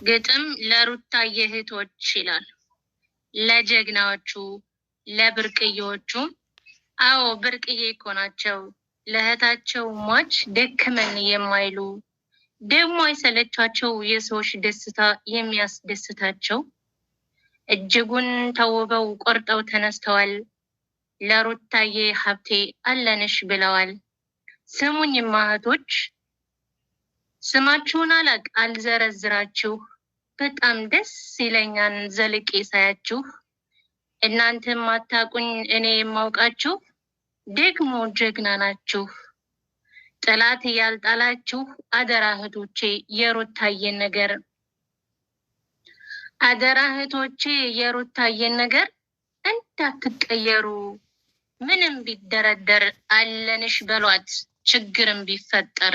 ግጥም ለሩታ የእህቶች ይላል። ለጀግናዎቹ ለብርቅዬዎቹ። አዎ ብርቅዬ እኮ ናቸው። ለእህታቸው ሟች ደክመን የማይሉ ደግሞ አይሰለቻቸው የሰዎች ደስታ የሚያስደስታቸው እጅጉን ተውበው ቆርጠው ተነስተዋል። ለሩታዬ ሀብቴ አለንሽ ብለዋል። ስሙኝ እህቶች፣ ስማችሁን አልዘረዝራችሁ በጣም ደስ ይለኛል ዘልቄ ሳያችሁ። እናንተም አታቁኝ እኔ የማውቃችሁ ደግሞ ጀግና ናችሁ። ጠላት ያልጣላችሁ አደራ እህቶቼ የሩታዬን ነገር አደራ እህቶቼ የሩታዬን ነገር እንዳትቀየሩ። ምንም ቢደረደር አለንሽ በሏት ችግርም ቢፈጠር